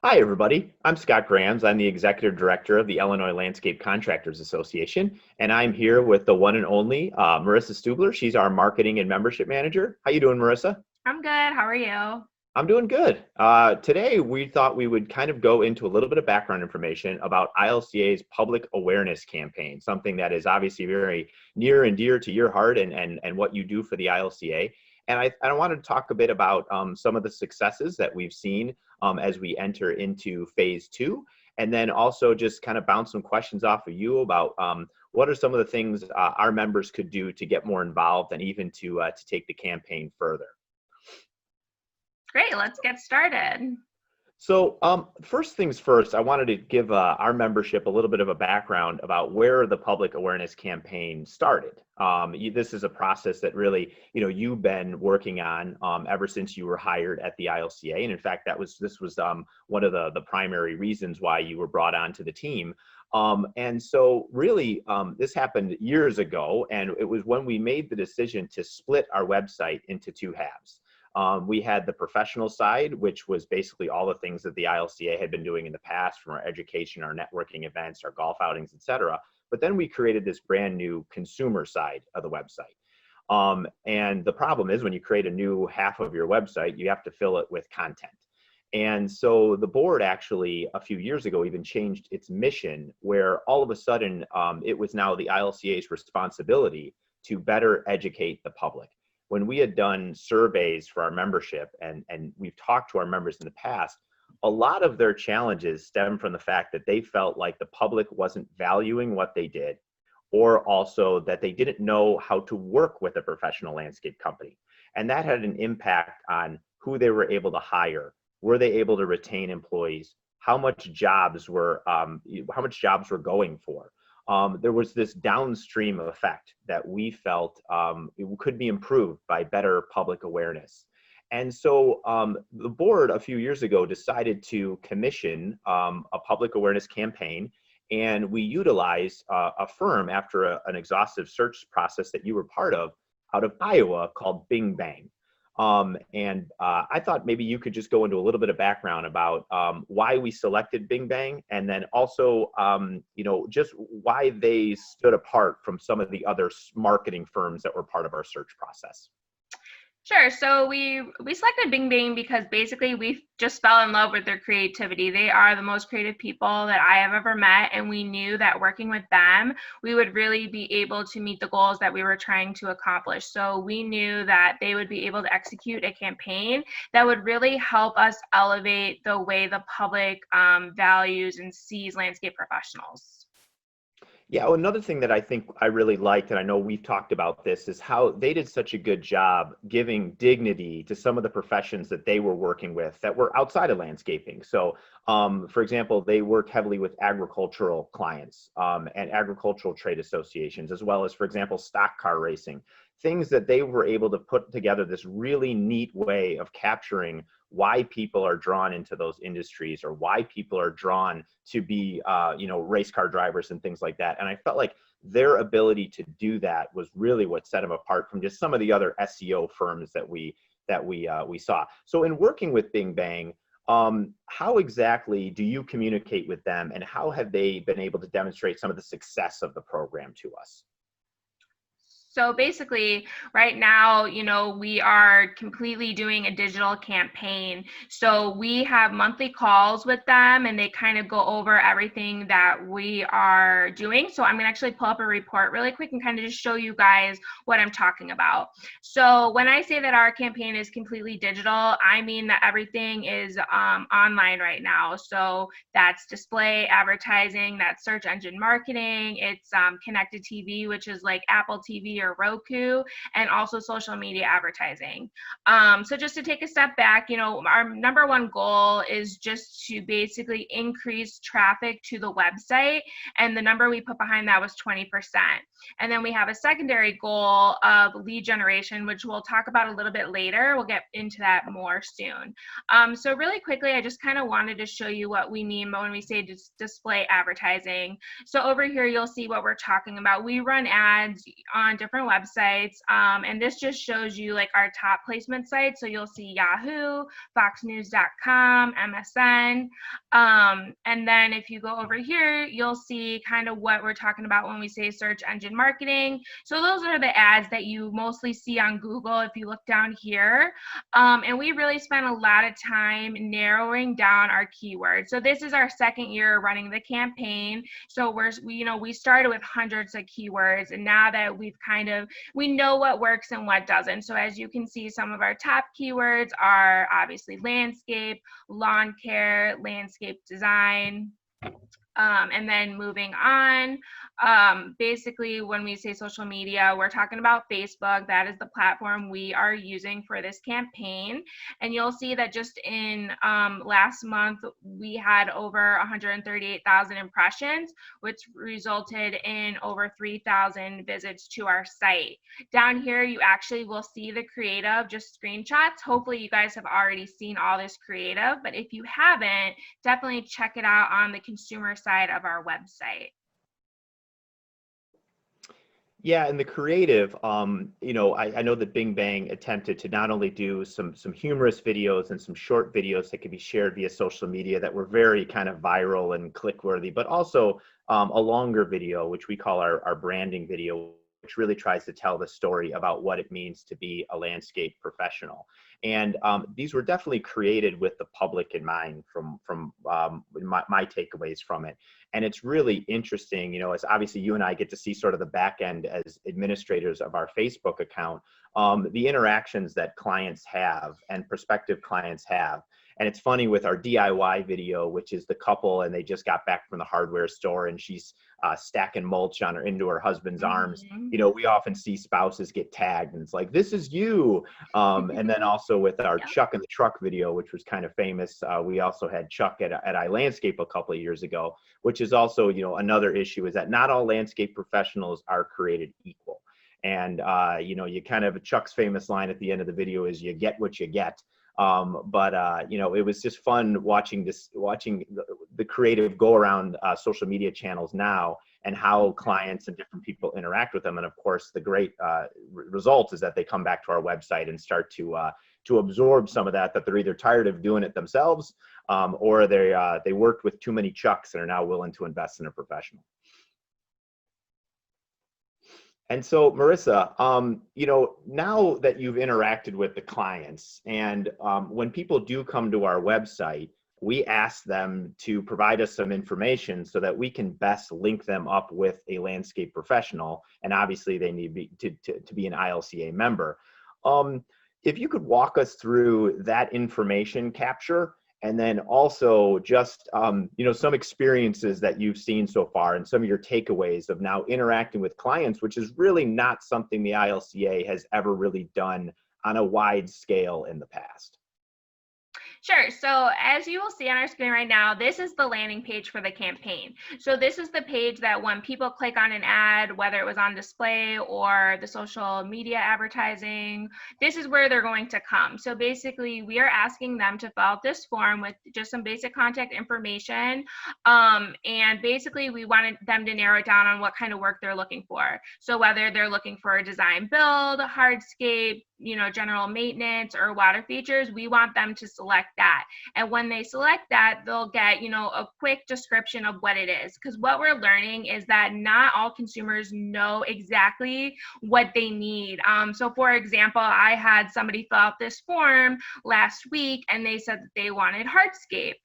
Hi, everybody. I'm Scott Grams. I'm the Executive Director of the Illinois Landscape Contractors Association, and I'm here with the one and only Marissa Stubler. She's our Marketing and Membership Manager. How you doing, Marissa? I'm good. How are you? I'm doing good. Today, we thought we would kind of go into a little bit of background information about ILCA's public awareness campaign, something that is obviously very near and dear to your heart and what you do for the ILCA. And I wanted to talk a bit about some of the successes that we've seen as we enter into phase two, and then also just kind of bounce some questions off of you about what are some of the things our members could do to get more involved and even to take the campaign further. Great. Let's get started. So first things first, I wanted to give our membership a little bit of a background about where the public awareness campaign started. This is a process that really, you've been working on ever since you were hired at the ILCA. And in fact, this was one of the primary reasons why you were brought onto the team. And so really, this happened years ago, and it was when we made the decision to split our website into two halves. We had the professional side, which was basically all the things that the ILCA had been doing in the past, from our education, our networking events, our golf outings, et cetera. But then we created this brand new consumer side of the website. And the problem is when you create a new half of your website, you have to fill it with content. And so the board actually a few years ago even changed its mission, where all of a sudden it was now the ILCA's responsibility to better educate the public. When we had done surveys for our membership and we've talked to our members in the past, a lot of their challenges stem from the fact that they felt like the public wasn't valuing what they did, or also that they didn't know how to work with a professional landscape company. And that had an impact on who they were able to hire. Were they able to retain employees? How much jobs were going for? There was this downstream effect that we felt it could be improved by better public awareness. And so the board a few years ago decided to commission a public awareness campaign, and we utilized a firm after an exhaustive search process that you were part of out of Iowa called Bing Bang. I thought maybe you could just go into a little bit of background about why we selected Bing Bang, and then also, just why they stood apart from some of the other marketing firms that were part of our search process. Sure. So we selected Bing Bang because basically we just fell in love with their creativity. They are the most creative people that I have ever met, and we knew that working with them, we would really be able to meet the goals that we were trying to accomplish. So we knew that they would be able to execute a campaign that would really help us elevate the way the public values and sees landscape professionals. Yeah, well, another thing that I think I really liked, and I know we've talked about this, is how they did such a good job giving dignity to some of the professions that they were working with that were outside of landscaping. So, for example, they work heavily with agricultural clients and agricultural trade associations, as well as, for example, stock car racing. Things that they were able to put together this really neat way of capturing why people are drawn into those industries, or why people are drawn to be, race car drivers and things like that. And I felt like their ability to do that was really what set them apart from just some of the other SEO firms that we saw. So in working with Bing Bang, how exactly do you communicate with them, and how have they been able to demonstrate some of the success of the program to us? So basically, right now, we are completely doing a digital campaign. So we have monthly calls with them, and they kind of go over everything that we are doing. So I'm going to actually pull up a report really quick and kind of just show you guys what I'm talking about. So when I say that our campaign is completely digital, I mean that everything is online right now. So that's display advertising, that's search engine marketing, it's connected TV, which is like Apple TV or Roku, and also social media advertising. So just to take a step back, our number one goal is just to basically increase traffic to the website, and the number we put behind that was 20%. And then we have a secondary goal of lead generation, which we'll talk about a little bit later. We'll get into that more soon. So really quickly, I just kind of wanted to show you what we mean when we say display advertising. So over here, you'll see what we're talking about. We run ads on different different websites. And this just shows you like our top placement sites. So you'll see Yahoo, foxnews.com, MSN. And then if you go over here, you'll see kind of what we're talking about when we say search engine marketing. So those are the ads that you mostly see on Google if you look down here. And we really spent a lot of time narrowing down our keywords. So this is our second year running the campaign. So we started with hundreds of keywords, and now that we know what works and what doesn't. So as you can see, some of our top keywords are obviously landscape, lawn care, landscape design. And then moving on, basically when we say social media, we're talking about Facebook. That is the platform we are using for this campaign. And you'll see that just in last month, we had over 138,000 impressions, which resulted in over 3,000 visits to our site. Down here, you actually will see the creative, just screenshots. Hopefully you guys have already seen all this creative, but if you haven't, definitely check it out on the consumer side of our website. Yeah, and the creative, I know that Bing Bang attempted to not only do some humorous videos and some short videos that could be shared via social media that were very kind of viral and click-worthy, but also a longer video, which we call our branding video, which really tries to tell the story about what it means to be a landscape professional. And these were definitely created with the public in mind from my takeaways from it. And it's really interesting, as obviously you and I get to see sort of the back end as administrators of our Facebook account, the interactions that clients have and prospective clients have. And it's funny with our DIY video, which is the couple and they just got back from the hardware store and she's stacking mulch into her husband's arms. We often see spouses get tagged and it's like, this is you. And then also with our Chuck in the Truck video, which was kind of famous, we also had Chuck at iLandscape a couple of years ago, which is also, another issue is that not all landscape professionals are created equal. And, you kind of, Chuck's famous line at the end of the video is you get what you get. It was just fun watching the creative go around social media channels now and how clients and different people interact with them. And of course, the great result is that they come back to our website and start to absorb some of that they're either tired of doing it themselves or they worked with too many Chucks and are now willing to invest in a professional. And so, Marissa, now that you've interacted with the clients and when people do come to our website, we ask them to provide us some information so that we can best link them up with a landscape professional. And obviously they need to be an ILCA member. If you could walk us through that information capture, and then also just, some experiences that you've seen so far and some of your takeaways of now interacting with clients, which is really not something the ILCA has ever really done on a wide scale in the past. Sure. So as you will see on our screen right now, this is the landing page for the campaign. So this is the page that when people click on an ad, whether it was on display or the social media advertising, this is where they're going to come. So basically we are asking them to fill out this form with just some basic contact information. And basically we wanted them to narrow it down on what kind of work they're looking for. So whether they're looking for a design build, hardscape, general maintenance or water features, we want them to select that. And when they select that, they'll get, a quick description of what it is. Because what we're learning is that not all consumers know exactly what they need. So for example, I had somebody fill out this form last week and they said that they wanted hardscape.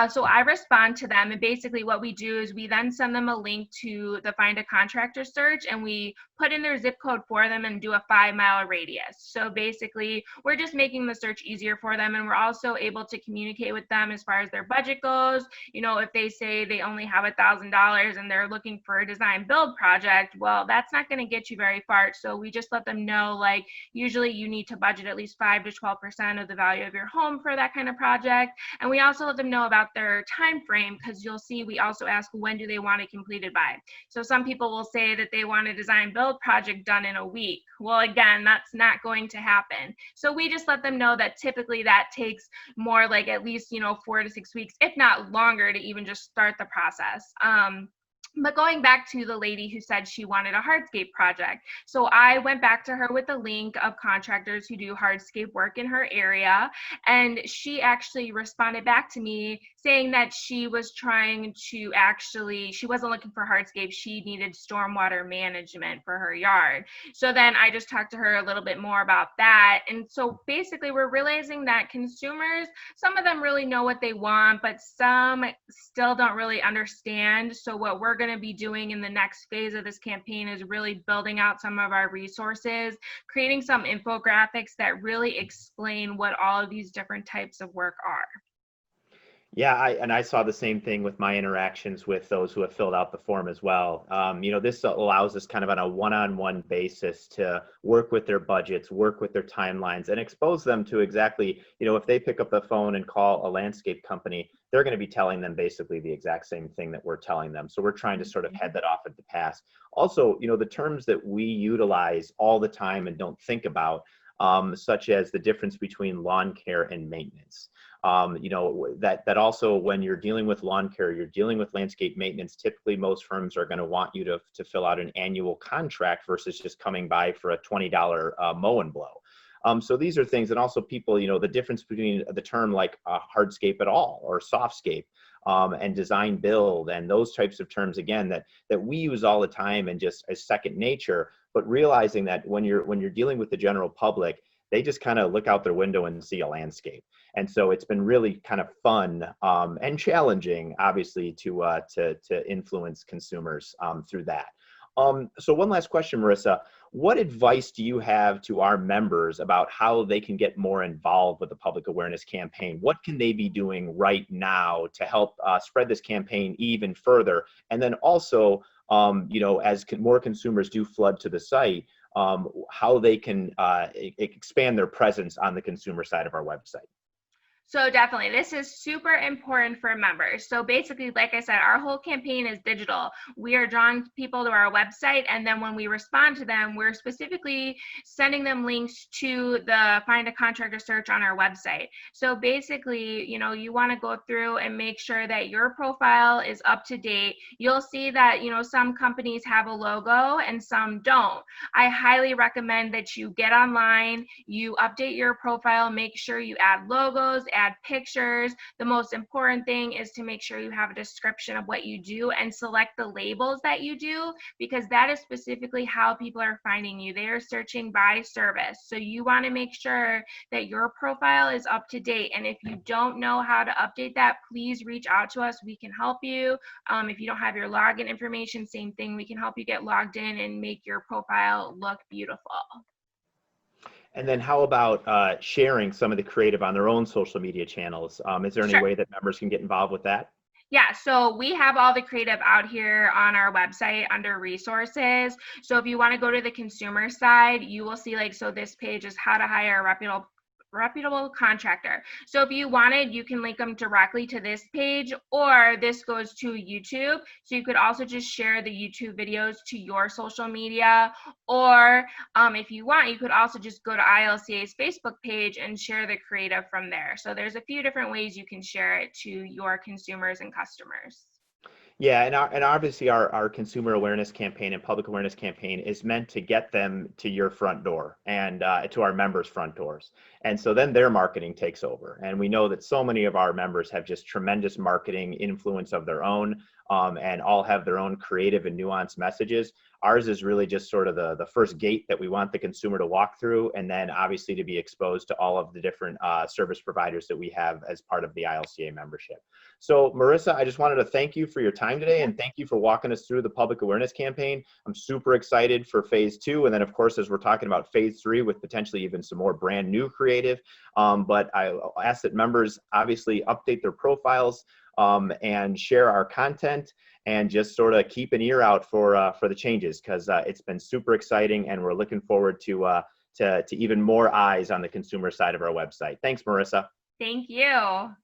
So I respond to them, and basically what we do is we then send them a link to the Find a Contractor search, and we put in their zip code for them and do a 5-mile radius. So basically we're just making the search easier for them, and we're also able to communicate with them as far as their budget goes. If they say they only have $1,000 and they're looking for a design build project, well, that's not going to get you very far. So we just let them know, like, usually you need to budget at least 5 to 12% of the value of your home for that kind of project. And we also let them know about their time frame, because you'll see we also ask when do they want it completed by. So some people will say that they want a design build project done in a week. Well, again, that's not going to happen. So we just let them know that typically that takes more like at least 4 to 6 weeks, if not longer, to even just start the process. But going back to the lady who said she wanted a hardscape project. So I went back to her with a link of contractors who do hardscape work in her area. And she actually responded back to me saying that she was trying to she wasn't looking for hardscape. She needed stormwater management for her yard. So then I just talked to her a little bit more about that. And so basically we're realizing that consumers, some of them really know what they want, but some still don't really understand. So what we're going to be doing in the next phase of this campaign is really building out some of our resources, creating some infographics that really explain what all of these different types of work are. Yeah, I saw the same thing with my interactions with those who have filled out the form as well. This allows us kind of on a one-on-one basis to work with their budgets, work with their timelines, and expose them to exactly, if they pick up the phone and call a landscape company, they're going to be telling them basically the exact same thing that we're telling them. So we're trying to sort of head that off at the pass. Also, the terms that we utilize all the time and don't think about, such as the difference between lawn care and maintenance. That also, when you're dealing with lawn care, you're dealing with landscape maintenance, typically most firms are going to want you to fill out an annual contract versus just coming by for a $20 mow and blow. So these are things, and also people, the difference between the term like hardscape at all or softscape and design build and those types of terms, again, that we use all the time and just as second nature, but realizing that when you're dealing with the general public, they just kind of look out their window and see a landscape. And so it's been really kind of fun and challenging, obviously, to influence consumers through that. So one last question, Marissa. What advice do you have to our members about how they can get more involved with the public awareness campaign? What can they be doing right now to help spread this campaign even further? And then also, as more consumers do flood to the site, how they can expand their presence on the consumer side of our website. So definitely, this is super important for members. So basically, like I said, our whole campaign is digital. We are drawing people to our website, and then when we respond to them, we're specifically sending them links to the Find a Contractor search on our website. So basically, you want to go through and make sure that your profile is up to date. You'll see that, some companies have a logo and some don't. I highly recommend that you get online, you update your profile, make sure you add logos, add pictures. The most important thing is to make sure you have a description of what you do and select the labels that you do, because that is specifically how people are finding you. They are searching by service. So you want to make sure that your profile is up to date. And if you don't know how to update that, please reach out to us. We can help you. If you don't have your login information, same thing. We can help you get logged in and make your profile look beautiful. And then how about sharing some of the creative on their own social media channels? Is there any way that members can get involved with that? Yeah, so we have all the creative out here on our website under resources. So if you want to go to the consumer side, you will see this page is how to hire a reputable contractor. So if you wanted, you can link them directly to this page, or this goes to YouTube. So you could also just share the YouTube videos to your social media, or if you want, you could also just go to ILCA's Facebook page and share the creative from there. So there's a few different ways you can share it to your consumers and customers. Yeah, and obviously our consumer awareness campaign and public awareness campaign is meant to get them to your front door and to our members' front doors. And so then their marketing takes over. And we know that so many of our members have just tremendous marketing influence of their own and all have their own creative and nuanced messages. Ours is really just sort of the first gate that we want the consumer to walk through, and then obviously to be exposed to all of the different service providers that we have as part of the ILCA membership. So Marissa, I just wanted to thank you for your time today, and thank you for walking us through the public awareness campaign. I'm super excited for phase 2. And then of course, as we're talking about phase 3 with potentially even some more brand new creative. But I ask that members obviously update their profiles and share our content, and just sort of keep an ear out for the changes, because it's been super exciting, and we're looking forward to even more eyes on the consumer side of our website. Thanks, Marissa. Thank you.